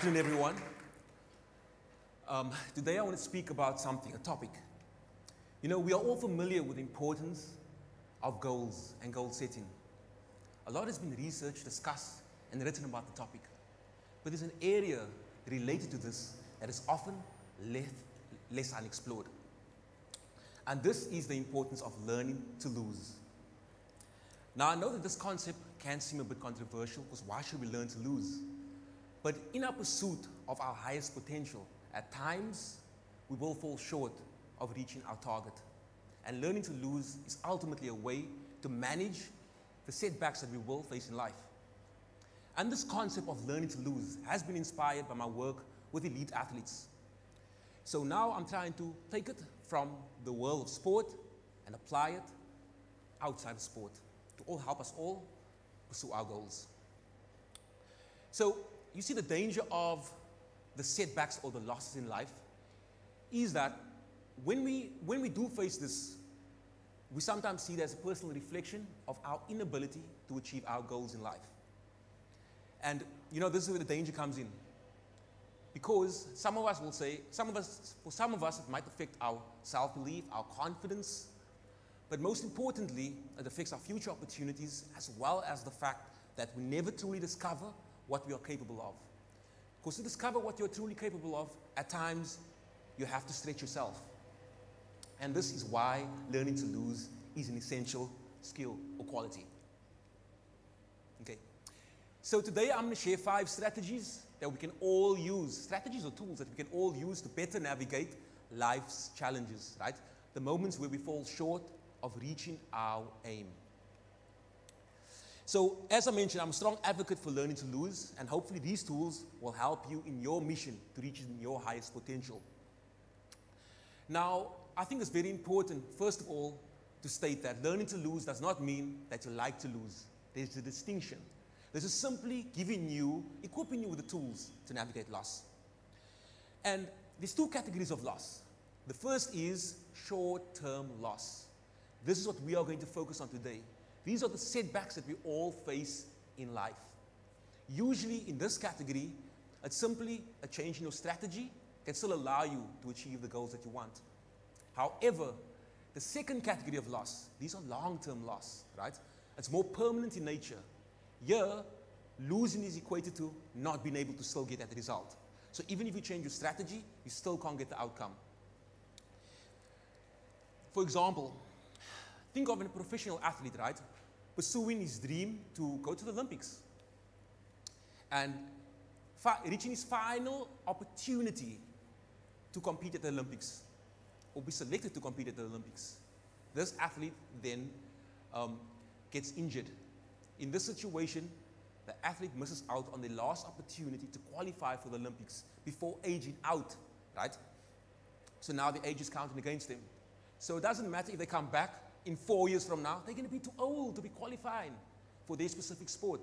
afternoon, everyone. Today I want to speak about something, a topic. You know, we are all familiar with the importance of goals and goal setting. A lot has been researched, discussed, and written about the topic. But there's an area related to this that is often less unexplored. And this is the importance of learning to lose. Now, I know that this concept can seem a bit controversial, because why should we learn to lose? But in our pursuit of our highest potential, at times we will fall short of reaching our target. And learning to lose is ultimately a way to manage the setbacks that we will face in life. And this concept of learning to lose has been inspired by my work with elite athletes. So now I'm trying to take it from the world of sport and apply it outside of sport to all help us all pursue our goals. So you see, the danger of the setbacks or the losses in life is that when we do face this, we sometimes see it as a personal reflection of our inability to achieve our goals in life. And you know, this is where the danger comes in. Because some of us will say, for some of us it might affect our self-belief, our confidence, but most importantly, it affects our future opportunities, as well as the fact that we never truly discover what we are capable of. Because to discover what you're truly capable of, at times, you have to stretch yourself. And this is why learning to lose is an essential skill or quality. Okay. So today I'm going to share 5 strategies that we can all use, strategies or tools that we can all use to better navigate life's challenges, right? The moments where we fall short of reaching our aim. So, as I mentioned, I'm a strong advocate for learning to lose, and hopefully these tools will help you in your mission to reach your highest potential. Now, I think it's very important, first of all, to state that learning to lose does not mean that you like to lose. There's a distinction. This is simply equipping you with the tools to navigate loss. And there's 2 categories of loss. The first is short-term loss. This is what we are going to focus on today. These are the setbacks that we all face in life. Usually in this category, it's simply a change in your strategy can still allow you to achieve the goals that you want. However, the second category of loss, these are long-term loss, right? It's more permanent in nature. Here, losing is equated to not being able to still get that result. So even if you change your strategy, you still can't get the outcome. For example, think of a professional athlete, right? Pursuing his dream to go to the Olympics. And reaching his final opportunity to compete at the Olympics, or be selected to compete at the Olympics. This athlete then gets injured. In this situation, the athlete misses out on the last opportunity to qualify for the Olympics before aging out, right? So now the age is counting against them. So it doesn't matter if they come back in 4 years from now, they're going to be too old to be qualifying for their specific sport.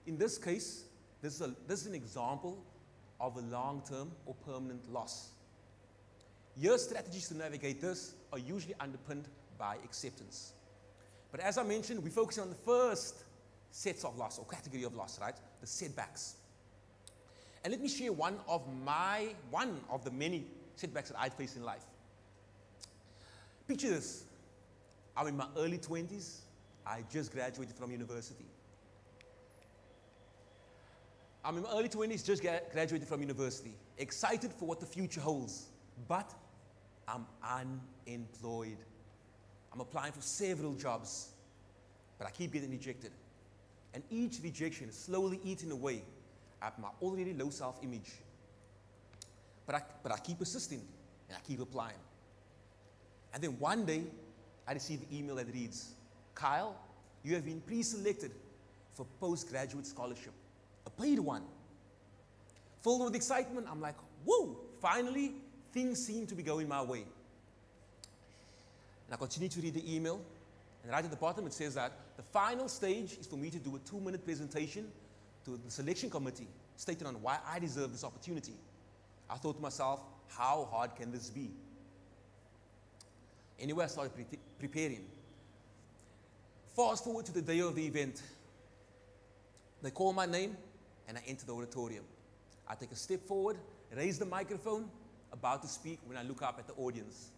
In this case, this is an example of a long-term or permanent loss. Your strategies to navigate this are usually underpinned by acceptance. But as I mentioned, we're focusing on the first sets of loss or category of loss, right? The setbacks. And let me share one of the many setbacks that I face in life. Picture this. I'm in my early 20s. I just graduated from university. I'm in my early 20s, just graduated from university. Excited for what the future holds. But I'm unemployed. I'm applying for several jobs. But I keep getting rejected. And each rejection is slowly eating away at my already low self-image. But I keep persisting, and I keep applying. And then one day, I received an email that reads, "Kyle, you have been pre-selected for postgraduate scholarship, a paid one." Filled with excitement, I'm like, whoa, finally, things seem to be going my way. And I continue to read the email, and right at the bottom it says that the final stage is for me to do a 2-minute presentation to the selection committee, stating on why I deserve this opportunity. I thought to myself, how hard can this be? Anyway, I started preparing. Fast forward to the day of the event. They call my name, and I enter the auditorium. I take a step forward, raise the microphone, about to speak when I look up at the audience.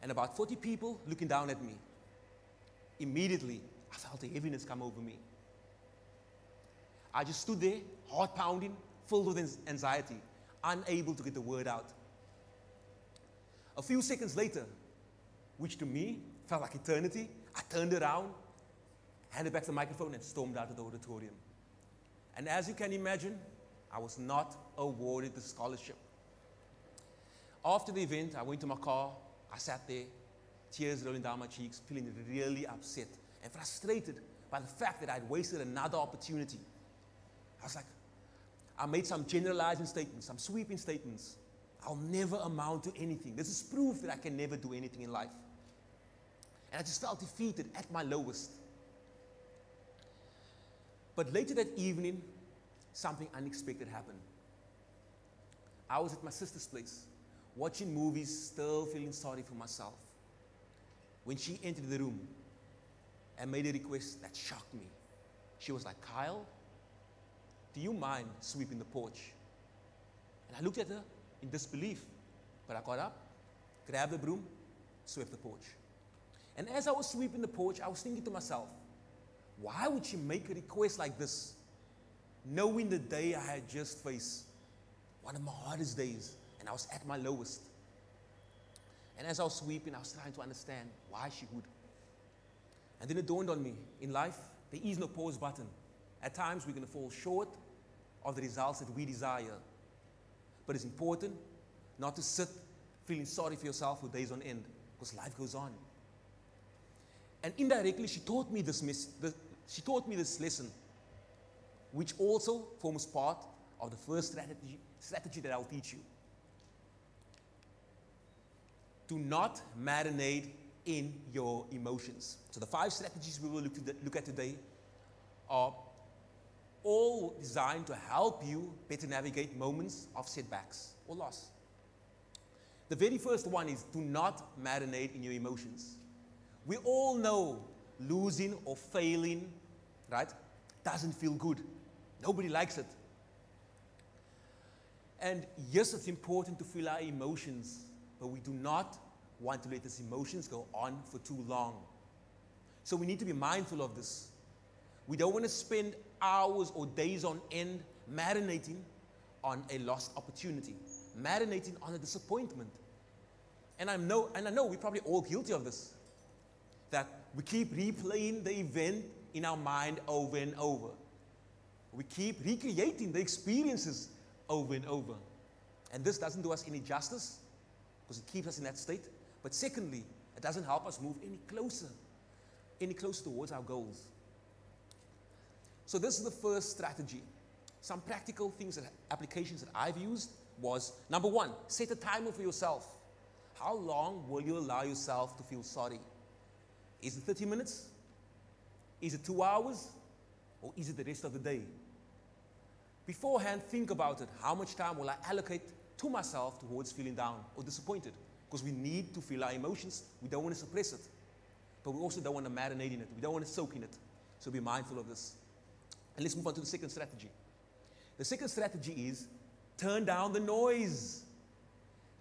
And about 40 people looking down at me. Immediately, I felt a heaviness come over me. I just stood there, heart pounding, filled with anxiety, unable to get the word out. A few seconds later, which to me felt like eternity, I turned around, handed back the microphone, and stormed out of the auditorium. And as you can imagine, I was not awarded the scholarship. After the event, I went to my car, I sat there, tears rolling down my cheeks, feeling really upset and frustrated by the fact that I'd wasted another opportunity. I was like, I made some generalizing statements, some sweeping statements. I'll never amount to anything. This is proof that I can never do anything in life. And I just felt defeated at my lowest. But later that evening, something unexpected happened. I was at my sister's place, watching movies, still feeling sorry for myself, when she entered the room and made a request that shocked me. She was like, Kyle, do you mind sweeping the porch? And I looked at her in disbelief, but I got up, grabbed the broom, swept the porch. And as I was sweeping the porch, I was thinking to myself, why would she make a request like this, knowing the day I had just faced, one of my hardest days, and I was at my lowest. And as I was sweeping, I was trying to understand why she would. And then it dawned on me, in life, there is no pause button. At times, we're going to fall short of the results that we desire. But it's important not to sit feeling sorry for yourself for days on end, because life goes on. And indirectly, she taught me this lesson, which also forms part of the first strategy that I'll teach you. Do not marinate in your emotions. So the 5 strategies we will look at today are all designed to help you better navigate moments of setbacks or loss. The very first one is do not marinate in your emotions. We all know losing or failing, right, doesn't feel good. Nobody likes it. And yes, it's important to feel our emotions, but we do not want to let these emotions go on for too long. So we need to be mindful of this. We don't want to spend hours or days on end marinating on a lost opportunity, marinating on a disappointment. And I know we're probably all guilty of this, that we keep replaying the event in our mind over and over. We keep recreating the experiences over and over. And this doesn't do us any justice, because it keeps us in that state. But secondly, it doesn't help us move any closer towards our goals. So this is the first strategy. Some practical things, applications that I've used was, number 1, set a timer for yourself. How long will you allow yourself to feel sorry? Is it 30 minutes? Is it 2 hours? Or is it the rest of the day? Beforehand, think about it. How much time will I allocate to myself towards feeling down or disappointed? Because we need to feel our emotions. We don't want to suppress it. But we also don't want to marinate in it. We don't want to soak in it. So be mindful of this. And let's move on to the second strategy. The second strategy is turn down the noise.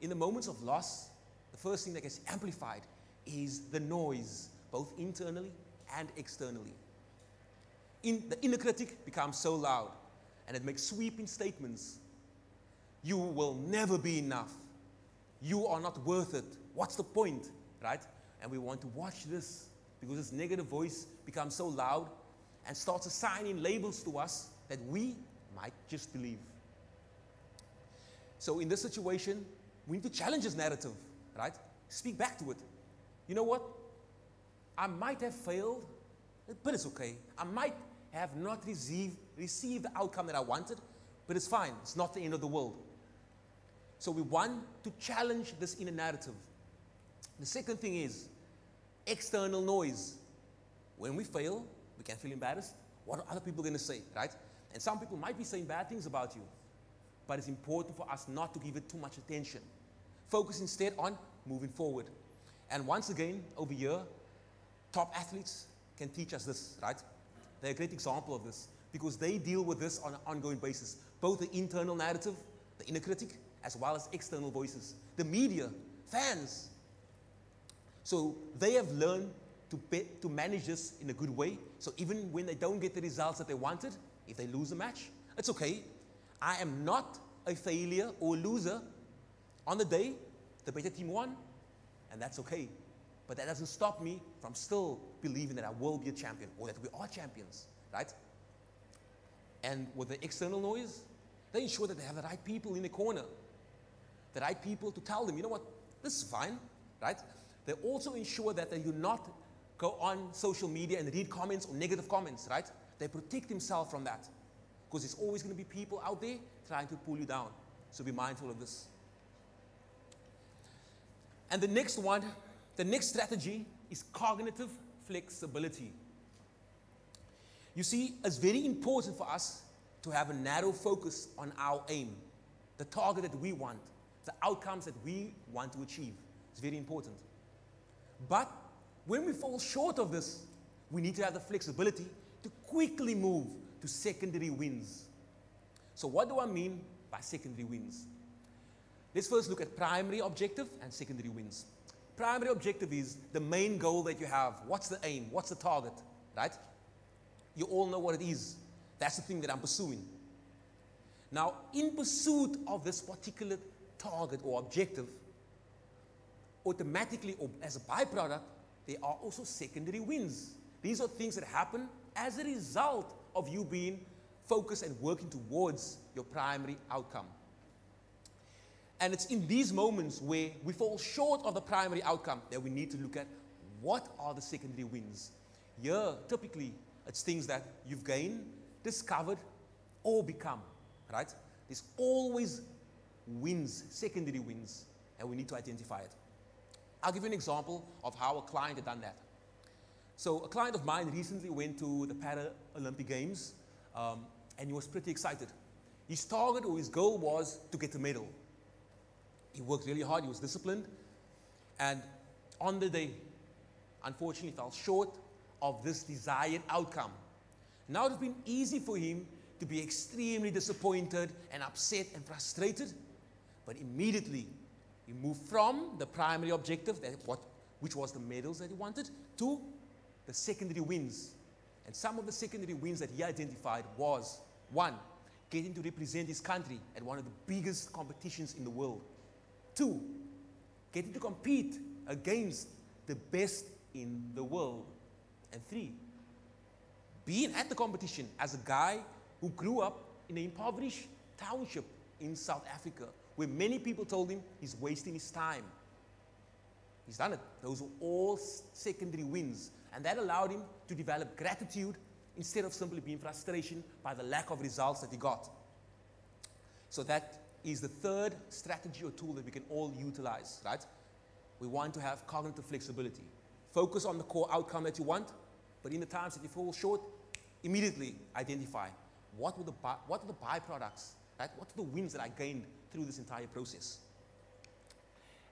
In the moments of loss, the first thing that gets amplified is the noise, both internally and externally. The inner critic becomes so loud, and it makes sweeping statements. You will never be enough. You are not worth it. What's the point, right? And we want to watch this, because this negative voice becomes so loud and starts assigning labels to us that we might just believe. So in this situation, we need to challenge this narrative, right? Speak back to it. You know what? I might have failed, but it's okay. I might have not received the outcome that I wanted, but it's fine. It's not the end of the world. So we want to challenge this inner narrative. The second thing is external noise. When we fail, we can feel embarrassed. What are other people going to say, right? And some people might be saying bad things about you, but it's important for us not to give it too much attention. Focus instead on moving forward. And once again, over here, top athletes can teach us this, right? They're a great example of this, because they deal with this on an ongoing basis. both the internal narrative, the inner critic, as well as external voices, the media, fans. So they have learned to manage this in a good way. So even when they don't get the results that they wanted, if they lose a match, it's okay. I am not a failure or a loser. On the day, the better team won, and that's okay. But that doesn't stop me from still believing that I will be a champion, or that we are champions, right? And with the external noise, they ensure that they have the right people in the corner, the right people to tell them, you know what, this is fine, right? They also ensure that they do not go on social media and read comments or negative comments, right? They protect themselves from that, because there's always going to be people out there trying to pull you down. So be mindful of this. And the next one, the next strategy is cognitive flexibility. You see, it's very important for us to have a narrow focus on our aim, the target that we want, the outcomes that we want to achieve. It's very important. But when we fall short of this, we need to have the flexibility to quickly move to secondary wins. So what do I mean by secondary wins? Let's first look at primary objective and secondary wins. Primary objective is the main goal that you have. What's the aim? What's the target? Right? You all know what it is. That's the thing that I'm pursuing. Now, in pursuit of this particular target or objective, automatically or as a byproduct, there are also secondary wins. These are things that happen as a result of you being focused and working towards your primary outcome. And it's in these moments where we fall short of the primary outcome that we need to look at what are the secondary wins. Here, typically, it's things that you've gained, discovered, or become, right? There's always wins, secondary wins, and we need to identify it. I'll give you an example of how a client had done that. So a client of mine recently went to the Paralympic Games, and he was pretty excited. His target or his goal was to get a medal. He worked really hard, he was disciplined, and on the day, unfortunately, fell short of this desired outcome. Now it would have been easy for him to be extremely disappointed and upset and frustrated, but immediately he moved from the primary objective, which was the medals that he wanted, to the secondary wins. And some of the secondary wins that he identified was, 1, getting to represent his country at one of the biggest competitions in the world. 2, getting to compete against the best in the world. And 3, being at the competition as a guy who grew up in an impoverished township in South Africa, where many people told him he's wasting his time. He's done it. Those were all secondary wins. And that allowed him to develop gratitude instead of simply being frustration by the lack of results that he got. So that is the third strategy or tool that we can all utilize, right? We want to have cognitive flexibility. Focus on the core outcome that you want, but in the times that you fall short, immediately identify what are the byproducts, right? What are the wins that I gained through this entire process?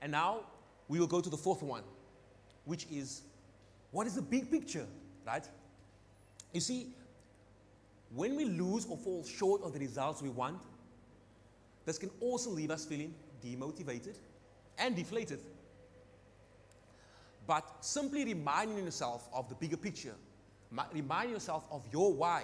And now we will go to the fourth one, which is, what is the big picture, right? You see, when we lose or fall short of the results we want, this can also leave us feeling demotivated and deflated. But simply reminding yourself of the bigger picture, reminding yourself of your why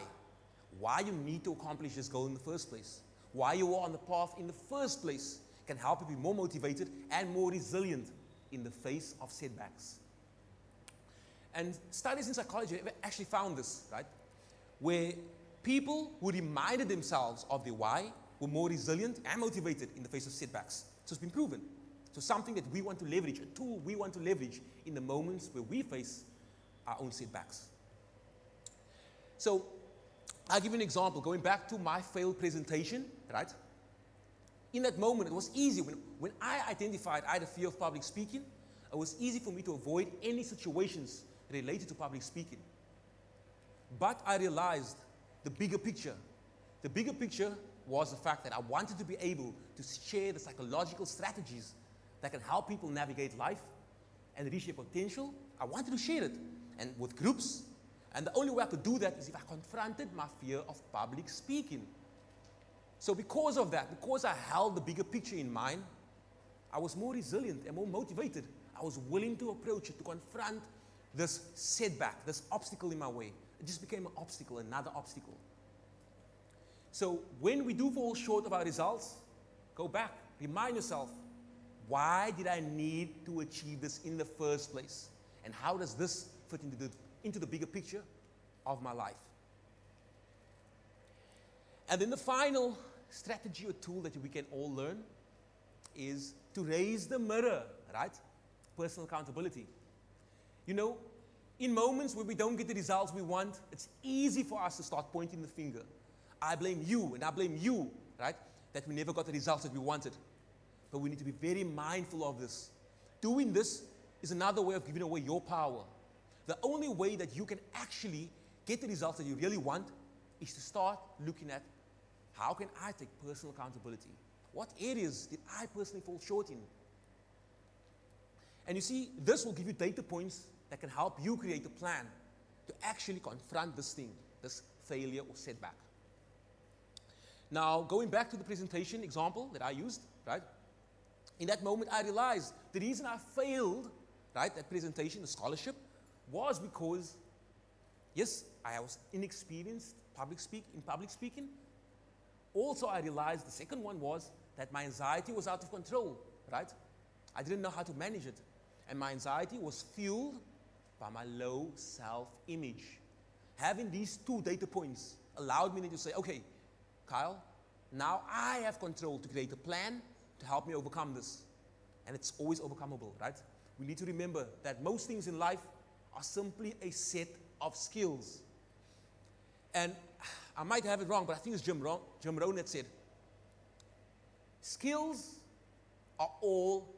you need to accomplish this goal in the first place, why you are on the path in the first place, can help you be more motivated and more resilient in the face of setbacks. And studies in psychology have actually found this, right? Where people who reminded themselves of their why were more resilient and motivated in the face of setbacks. So it's been proven. So something that we want to leverage, a tool we want to leverage in the moments where we face our own setbacks. So I'll give you an example. Going back to my failed presentation, right? In that moment, it was easy. When I identified I had a fear of public speaking, it was easy for me to avoid any situations related to public speaking. But I realized the bigger picture. The bigger picture was the fact that I wanted to be able to share the psychological strategies that can help people navigate life and reach their potential. I wanted to share it, and with groups. And the only way I could do that is if I confronted my fear of public speaking. So because of that, because I held the bigger picture in mind, I was more resilient and more motivated. I was willing to approach it, to confront this setback, this obstacle in my way. It just became an obstacle, another obstacle. So when we do fall short of our results, go back, remind yourself, why did I need to achieve this in the first place? And how does this fit into the bigger picture of my life? And then the final strategy or tool that we can all learn is to raise the mirror, right? Personal accountability. You know, in moments where we don't get the results we want, it's easy for us to start pointing the finger. I blame you and I blame you, right? That we never got the results that we wanted. But we need to be very mindful of this. Doing this is another way of giving away your power. The only way that you can actually get the results that you really want is to start looking at, how can I take personal accountability? What areas did I personally fall short in? And you see, this will give you data points that can help you create a plan to actually confront this thing, this failure or setback. Now, going back to the presentation example that I used, right? In that moment, I realized the reason I failed, right, that presentation, the scholarship, was because, yes, I was inexperienced in public speaking. Also, I realized the second one was that my anxiety was out of control, right? I didn't know how to manage it. And my anxiety was fueled by my low self-image. Having these two data points allowed me to say, okay, Kyle, now I have control to create a plan to help me overcome this. And it's always overcomable, right? We need to remember that most things in life are simply a set of skills. And I might have it wrong, but I think it's Jim Rohn that said, skills are all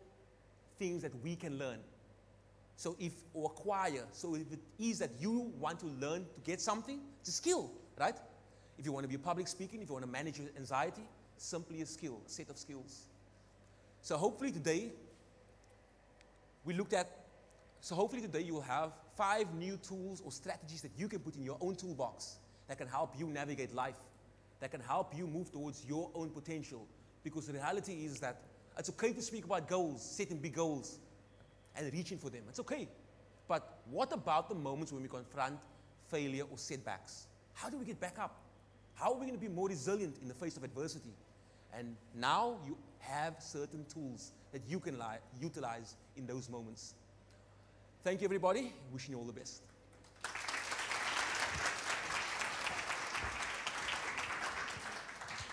things that we can learn. So or acquire. So if it is that you want to learn to get something, it's a skill, right? If you want to be public speaking, if you want to manage your anxiety, simply a skill, a set of skills. So hopefully today you will have 5 new tools or strategies that you can put in your own toolbox that can help you navigate life, that can help you move towards your own potential. Because the reality is that it's okay to speak about goals, setting big goals, and reaching for them. It's okay. But what about the moments when we confront failure or setbacks? How do we get back up? How are we going to be more resilient in the face of adversity? And now you have certain tools that you can utilize in those moments. Thank you, everybody. Wishing you all the best.